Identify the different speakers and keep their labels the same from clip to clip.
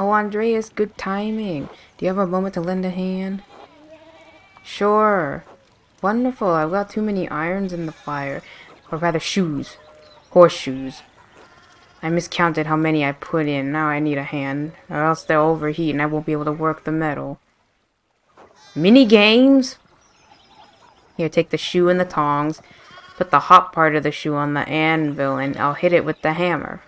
Speaker 1: Oh, Andreas, good timing. Do you have a moment to lend a hand? Sure. Wonderful. I've got too many irons in the fire. Or rather, shoes. Horseshoes. I miscounted how many I put in. Now I need a hand. Or else they'll overheat and I won't be able to work the metal. Mini games? Here, take the shoe and the tongs. Put the hot part of the shoe on the anvil and I'll hit it with the hammer.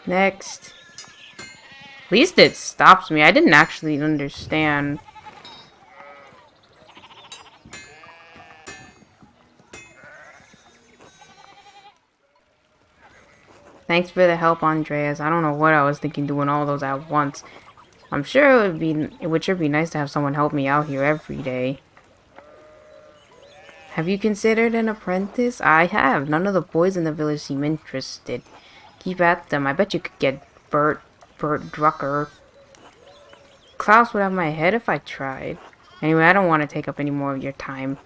Speaker 1: Next. At least it stops me. I didn't actually understand. Thanks for the help, Andreas. I don't know what I was thinking doing all those at once. I'm sure it would sure be nice to have someone help me out here every day. Have you considered an apprentice? I have. None of the boys in the village seem interested. Keep at them. I bet you could get Bert Drucker. Klaus would have my head if I tried. Anyway, I don't want to take up any more of your time.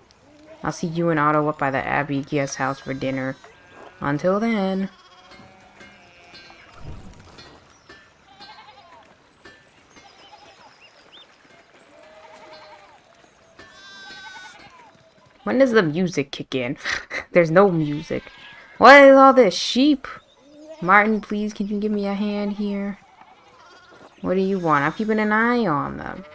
Speaker 1: I'll see you and Otto up by the Abbey guest house for dinner. Until then. When does the music kick in? There's no music. What is all this? Sheep? Martin, please, can you give me a hand here? What do you want? I'm keeping an eye on them.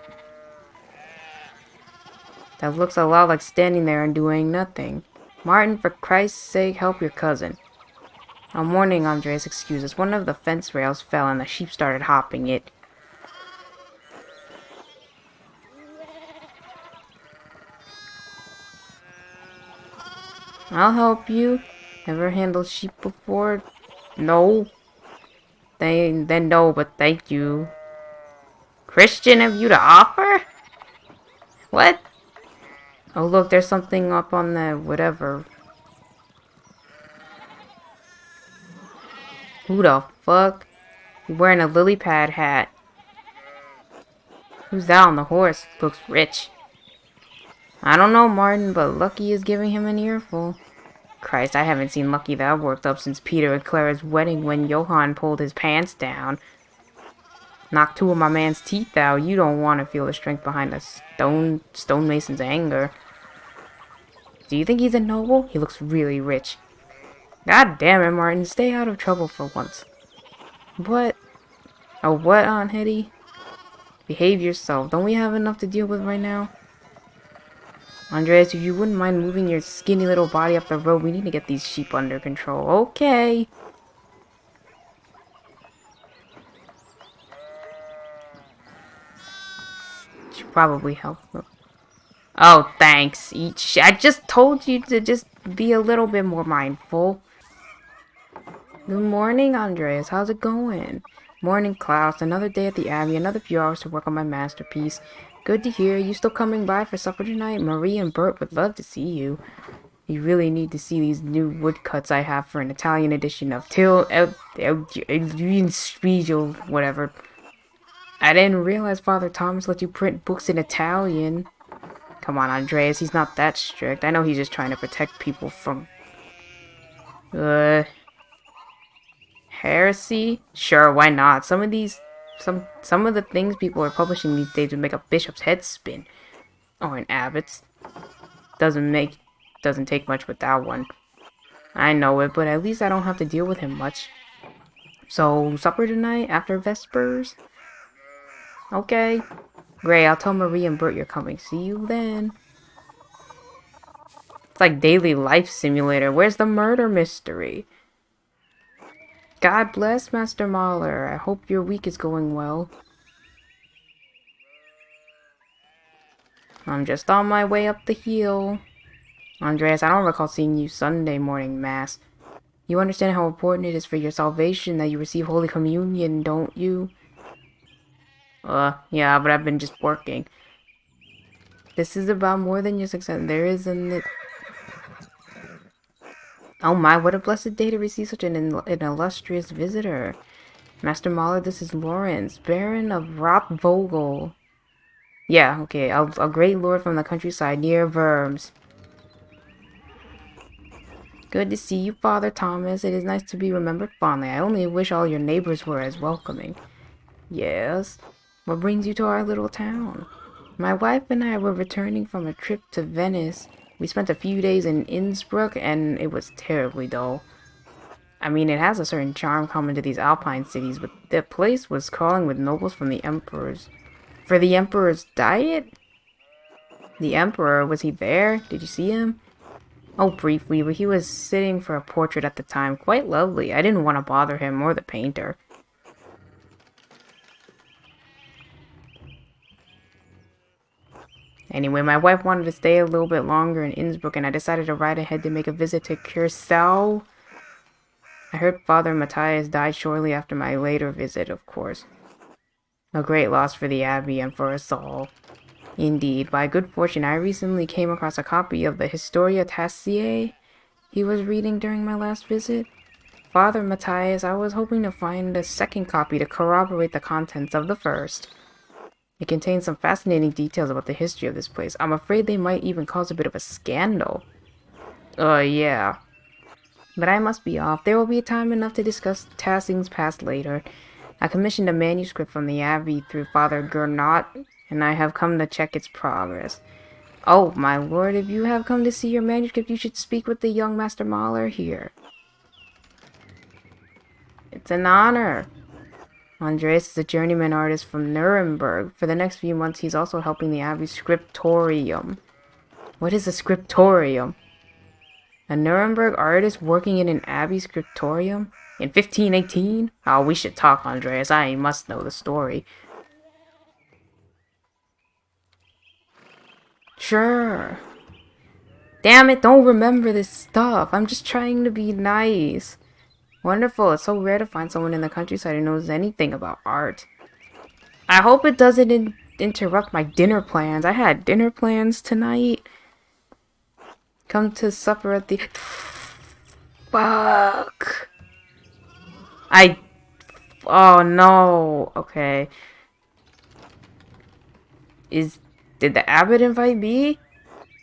Speaker 1: That looks a lot like standing there and doing nothing. Martin, for Christ's sake, help your cousin. I'm mourning Andreas' excuses. One of the fence rails fell and the sheep started hopping it. I'll help you. Ever handled sheep before? No. Then no, but thank you. Christian of you to offer? What? Oh look, there's something up on the whatever. Who the fuck? You're wearing a lily pad hat. Who's that on the horse? Looks rich. I don't know, Martin, but Lucky is giving him an earful. Christ, I haven't seen Lucky that worked up since Peter and Clara's wedding when Johann pulled his pants down. Knocked two of my man's teeth out. You don't want to feel the strength behind a stonemason's anger. Do you think he's a noble? He looks really rich. God damn it, Martin. Stay out of trouble for once. What? Oh, what, Aunt Hetty? Behave yourself. Don't we have enough to deal with right now? Andreas, if you wouldn't mind moving your skinny little body up the road, we need to get these sheep under control. Okay. Should probably help. Oh, thanks. I just told you to just be a little bit more mindful. Good morning, Andreas. How's it going? Morning, Klaus. Another day at the Abbey. Another few hours to work on my masterpiece. Good to hear. You still coming by for supper tonight? Marie and Bert would love to see you. You really need to see these new woodcuts I have for an Italian edition of Spiegel, whatever. I didn't realize Father Thomas let you print books in Italian. Come on, Andreas. He's not that strict. I know he's just trying to protect people from... heresy? Sure, why not? Some of the things people are publishing these days would make a bishop's head spin. Or an abbot's. Doesn't take much with that one. I know it, but at least I don't have to deal with him much. So, supper tonight after Vespers? Okay. Great, I'll tell Marie and Bert you're coming. See you then. It's like daily life simulator. Where's the murder mystery? God bless, Master Mahler. I hope your week is going well. I'm just on my way up the hill. Andreas, I don't recall seeing you Sunday morning Mass. You understand how important it is for your salvation that you receive Holy Communion, don't you? Yeah, but I've been just working. This is about more than your success. There isn't it. Oh my, what a blessed day to receive such an illustrious visitor. Master Mahler, this is Lawrence, Baron of Rothvogel. Yeah, okay, a great lord from the countryside near Worms. Good to see you, Father Thomas. It is nice to be remembered fondly. I only wish all your neighbors were as welcoming. Yes? What brings you to our little town? My wife and I were returning from a trip to Venice. We spent a few days in Innsbruck, and it was terribly dull. I mean, it has a certain charm common to these alpine cities, but the place was crawling with nobles from the emperor's... For the emperor's diet? The emperor, was he there? Did you see him? Oh, briefly, but he was sitting for a portrait at the time. Quite lovely. I didn't want to bother him or the painter. Anyway, my wife wanted to stay a little bit longer in Innsbruck, and I decided to ride ahead to make a visit to Curacao. I heard Father Matthias died shortly after my later visit, of course. A great loss for the Abbey and for us all. Indeed, by good fortune, I recently came across a copy of the Historia Taciae he was reading during my last visit. Father Matthias, I was hoping to find a second copy to corroborate the contents of the first. It contains some fascinating details about the history of this place. I'm afraid they might even cause a bit of a scandal. Yeah. But I must be off. There will be time enough to discuss Tassing's past later. I commissioned a manuscript from the Abbey through Father Gernot, and I have come to check its progress. Oh, my lord, if you have come to see your manuscript, you should speak with the young Master Mahler here. It's an honor. Andreas is a journeyman artist from Nuremberg. For the next few months, he's also helping the Abbey's scriptorium. What is a scriptorium? A Nuremberg artist working in an Abbey scriptorium? In 1518? Oh, we should talk, Andreas. I must know the story. Sure. Damn it, don't remember this stuff. I'm just trying to be nice. Wonderful. It's so rare to find someone in the countryside who knows anything about art. I hope it doesn't interrupt my dinner plans. I had dinner plans tonight. Come to supper at the... Fuck. Oh no. Okay. Did the abbot invite me?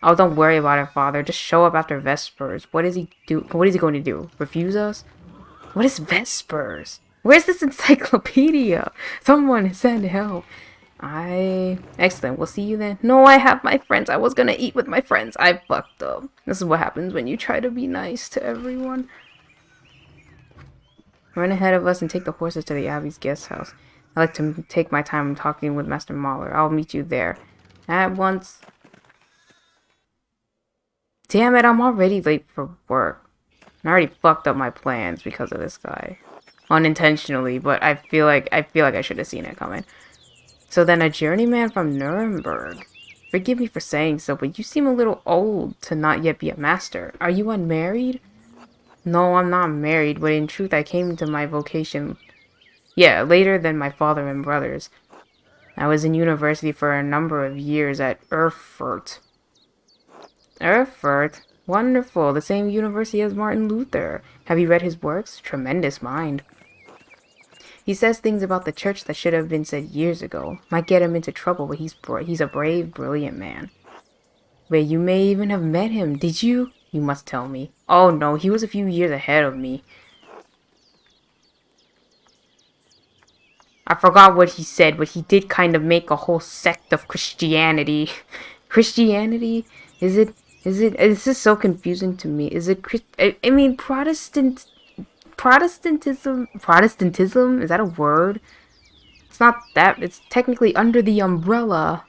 Speaker 1: Oh, don't worry about it, Father. Just show up after Vespers. What is he going to do? Refuse us? What is Vespers? Where's this encyclopedia? Someone send help. Excellent. We'll see you then. No, I have my friends. I was gonna eat with my friends. I fucked up. This is what happens when you try to be nice to everyone. Run ahead of us and take the horses to the Abbey's guest house. I like to take my time talking with Master Mahler. I'll meet you there. At once. Damn it, I'm already late for work. I already fucked up my plans because of this guy. Unintentionally, but I feel like I should have seen it coming. So then a journeyman from Nuremberg. Forgive me for saying so, but you seem a little old to not yet be a master. Are you unmarried? No, I'm not married, but in truth I came to my vocation, later than my father and brothers. I was in university for a number of years at Erfurt. Erfurt? Wonderful, the same university as Martin Luther. Have you read his works? Tremendous mind. He says things about the church that should have been said years ago. Might get him into trouble, but he's a brave, brilliant man. Wait, you may even have met him, did you? You must tell me. Oh no, he was a few years ahead of me. I forgot what he said, but he did kind of make a whole sect of Christianity. Christianity? This is so confusing to me. Is it I mean, Protestantism? Is that a word? It's not that. It's technically under the umbrella.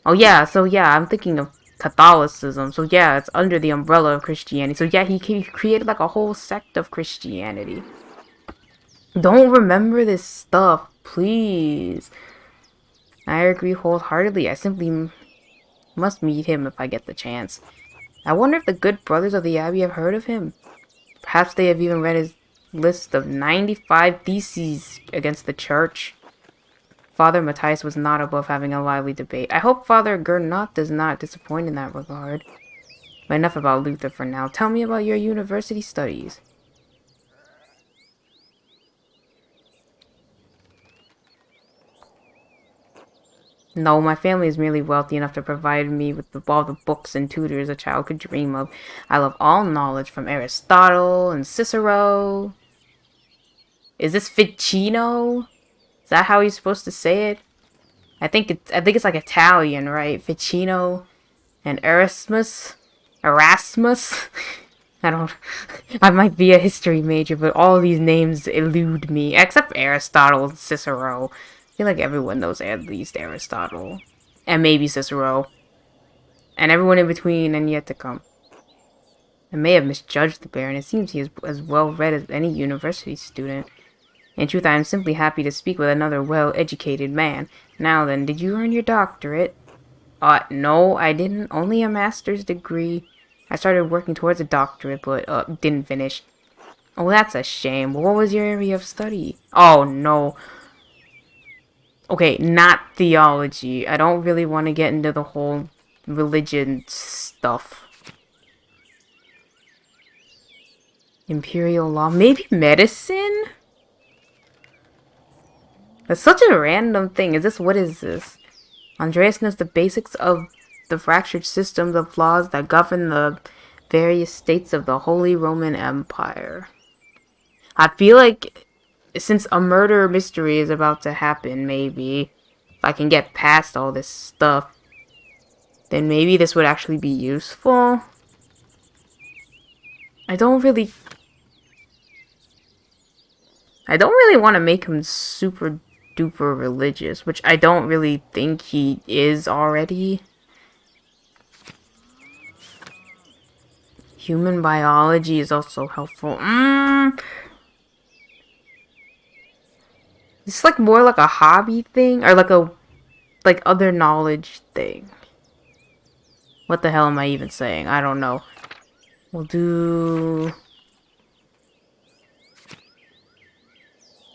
Speaker 1: Oh yeah, so yeah, I'm thinking of Catholicism. So yeah, it's under the umbrella of Christianity. So yeah, he created like a whole sect of Christianity. Don't remember this stuff, please. I agree wholeheartedly. I simply must meet him if I get the chance. I wonder if the good brothers of the Abbey have heard of him. Perhaps they have even read his list of 95 theses against the church. Father Matthias was not above having a lively debate. I hope Father Gernot does not disappoint in that regard. But enough about Luther for now. Tell me about your university studies. No, my family is merely wealthy enough to provide me with all the books and tutors a child could dream of. I love all knowledge from Aristotle and Cicero. Is this Ficino? Is that how you're supposed to say it? I think it's like Italian, right? Ficino and Erasmus. Erasmus? I don't I might be a history major, but all these names elude me. Except Aristotle and Cicero. I feel like everyone knows at least Aristotle. And maybe Cicero. And everyone in between and yet to come. I may have misjudged the Baron. It seems he is as well read as any university student. In truth, I am simply happy to speak with another well-educated man. Now then, did you earn your doctorate? No, I didn't. Only a master's degree. I started working towards a doctorate, but, didn't finish. Oh, that's a shame. What was your area of study? Oh, no. Okay, not theology. I don't really want to get into the whole religion stuff. Imperial law. Maybe medicine? That's such a random thing. What is this? Andreas knows the basics of the fractured systems of laws that govern the various states of the Holy Roman Empire. I feel like since a murder mystery is about to happen, maybe, if I can get past all this stuff, then maybe this would actually be useful. I don't really want to make him super duper religious, which I don't really think he is already. Human biology is also helpful. It's like more like a hobby thing, or like other knowledge thing. What the hell am I even saying? I don't know. We'll do...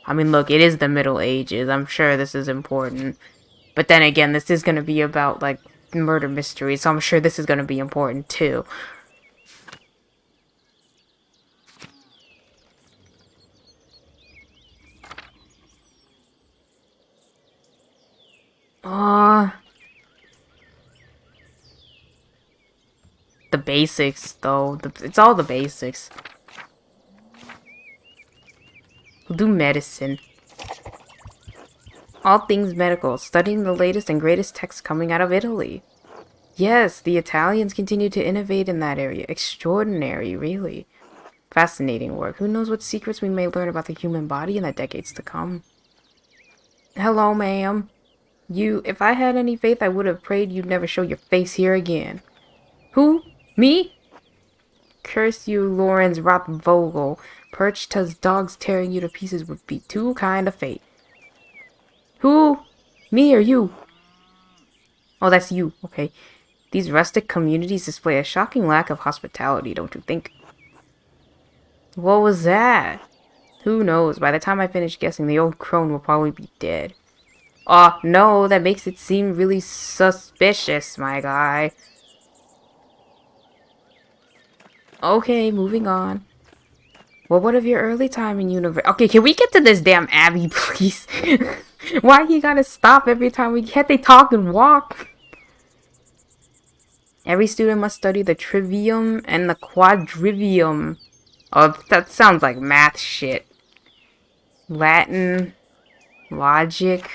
Speaker 1: I mean, look, it is the Middle Ages. I'm sure this is important. But then again, this is going to be about, like, murder mysteries, so I'm sure this is going to be important, too. The basics, though. It's all the basics. We'll do medicine. All things medical, studying the latest and greatest texts coming out of Italy. Yes, the Italians continue to innovate in that area. Extraordinary, really. Fascinating work. Who knows what secrets we may learn about the human body in the decades to come. Hello, ma'am. If I had any faith, I would have prayed you'd never show your face here again. Who? Me? Curse you, Lorenz Rothvogel. Perched as dogs tearing you to pieces would be too kind of fate. Who? Me or you? Oh, that's you. Okay. These rustic communities display a shocking lack of hospitality, don't you think? What was that? Who knows? By the time I finish guessing, the old crone will probably be dead. Oh, no, that makes it seem really suspicious, my guy. Okay, moving on. Well, what of your early time in university? Okay, can we get to this damn Abbey, please? Why you gotta stop every time can't they talk and walk? Every student must study the trivium and the quadrivium. Oh, that sounds like math shit. Latin, logic,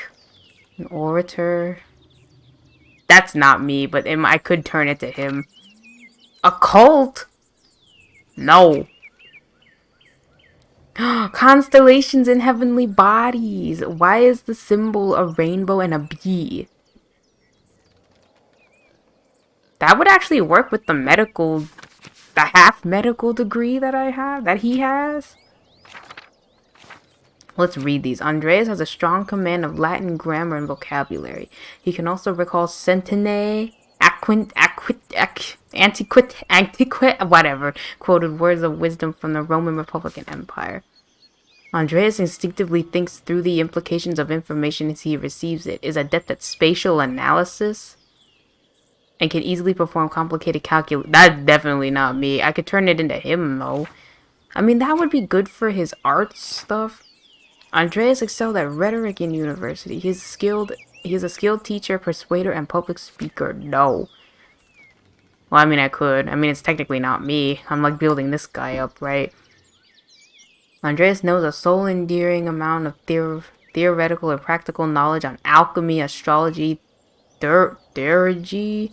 Speaker 1: an orator. That's not me, but I could turn it to him. Occult? No. Constellations and heavenly bodies. Why is the symbol a rainbow and a bee? That would actually work with the half medical degree that he has. Let's read these. Andreas has a strong command of Latin grammar and vocabulary. He can also recall centennae, antiquate, whatever, quoted words of wisdom from the Roman Republican Empire. Andreas instinctively thinks through the implications of information as he receives it, is adept at spatial analysis. and can easily perform complicated calculus. That's definitely not me. I could turn it into him, though. I mean, that would be good for his art stuff. Andreas excelled at rhetoric in university. He is a skilled teacher, persuader, and public speaker. No. Well, I mean, I could. I mean, it's technically not me. I'm like building this guy up, right? Andreas knows a soul-endearing amount of theoretical and practical knowledge on alchemy, astrology, theurgy,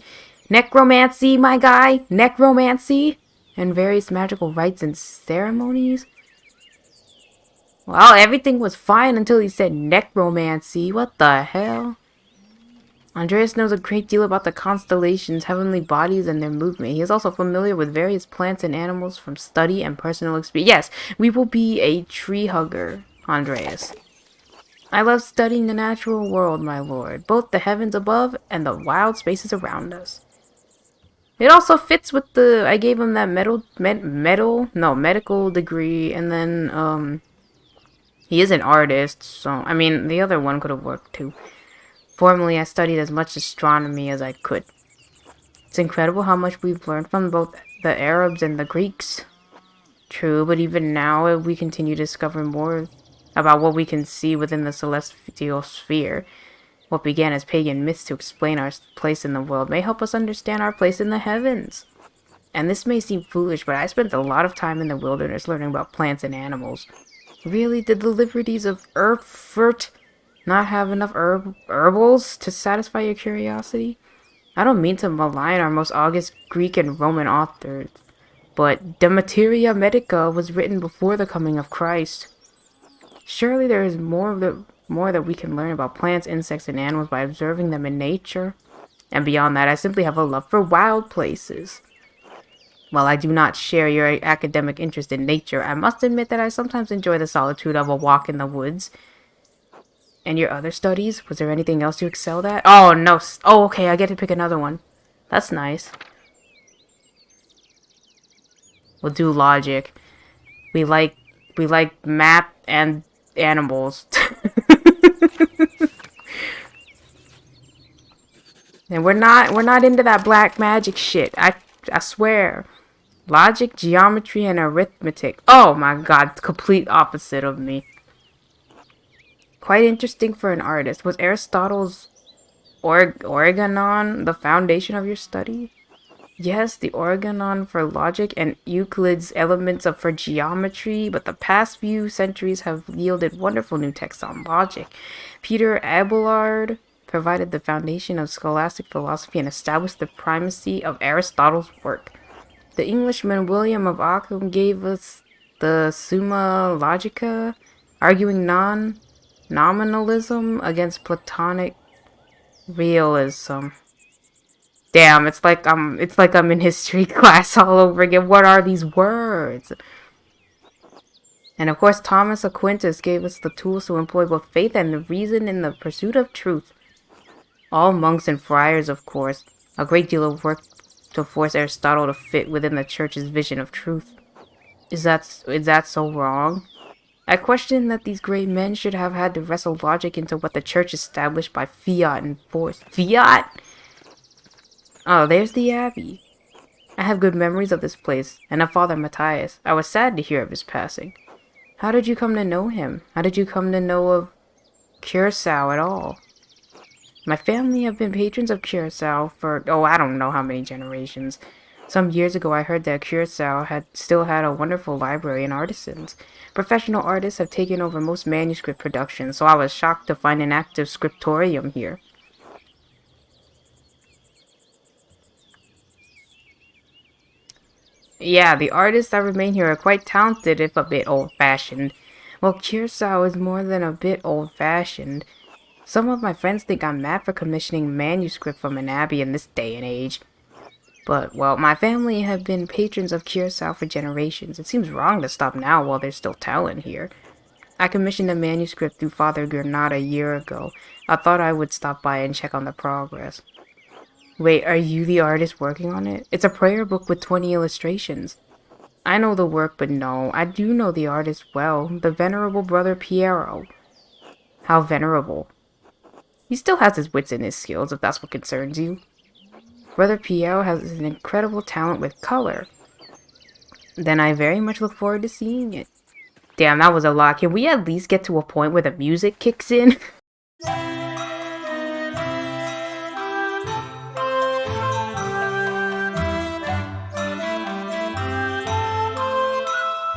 Speaker 1: necromancy, my guy, necromancy, and various magical rites and ceremonies. Well, everything was fine until he said necromancy. What the hell? Andreas knows a great deal about the constellations, heavenly bodies, and their movement. He is also familiar with various plants and animals from study and personal experience. Yes, we will be a tree hugger, Andreas. I love studying the natural world, my lord, both the heavens above and the wild spaces around us. It also fits with the, I gave him that medical degree, and then, he is an artist, so, I mean, the other one could have worked too. Formerly, I studied as much astronomy as I could. It's incredible how much we've learned from both the Arabs and the Greeks. True, but even now, we continue to discover more about what we can see within the celestial sphere. What began as pagan myths to explain our place in the world may help us understand our place in the heavens. And this may seem foolish, but I spent a lot of time in the wilderness learning about plants and animals. Really, did the liberties of Erfurt not have enough herbals to satisfy your curiosity? I don't mean to malign our most august Greek and Roman authors, but De Materia Medica was written before the coming of Christ. Surely there is more that we can learn about plants, insects, and animals by observing them in nature. And beyond that, I simply have a love for wild places. While I do not share your academic interest in nature, I must admit that I sometimes enjoy the solitude of a walk in the woods. And your other studies? Was there anything else you excelled at? Oh, no. Oh, okay, I get to pick another one. That's nice. We'll do logic. We like math and animals. And we're not into that black magic shit. I swear. Logic, geometry, and arithmetic. Oh my god, complete opposite of me. Quite interesting for an artist. Was Aristotle's Organon the foundation of your study? Yes, the Organon for logic and Euclid's Elements for geometry, but the past few centuries have yielded wonderful new texts on logic. Peter Abelard provided the foundation of scholastic philosophy and established the primacy of Aristotle's work. The Englishman William of Ockham gave us the Summa Logica, arguing nominalism against Platonic realism. Damn, it's like I'm in history class all over again. What are these words? And of course, Thomas Aquinas gave us the tools to employ both faith and reason in the pursuit of truth. All monks and friars, of course. A great deal of work to force Aristotle to fit within the church's vision of truth. Is that so wrong? I question that these great men should have had to wrestle logic into what the church established by fiat and force. Fiat? Oh, there's the abbey. I have good memories of this place, and of Father Matthias. I was sad to hear of his passing. How did you come to know him? How did you come to know of Curacao at all? My family have been patrons of Curacao for, I don't know how many generations. Some years ago, I heard that Curacao still had a wonderful library and artisans. Professional artists have taken over most manuscript productions, so I was shocked to find an active scriptorium here. Yeah, the artists that remain here are quite talented, if a bit old-fashioned. Well, Curacao is more than a bit old-fashioned. Some of my friends think I'm mad for commissioning manuscript from an abbey in this day and age. But, well, my family have been patrons of Curacao for generations. It seems wrong to stop now while there's still talent here. I commissioned a manuscript through Father Granada a year ago. I thought I would stop by and check on the progress. Wait, are you the artist working on it? It's a prayer book with 20 illustrations. I know the work, but no, I do know the artist well, the venerable brother Piero. How venerable? He still has his wits and his skills, if that's what concerns you. brother Pierre has an incredible talent with color. Then I very much look forward to seeing it. Damn, that was a lot. Can we at least get to a point where the music kicks in?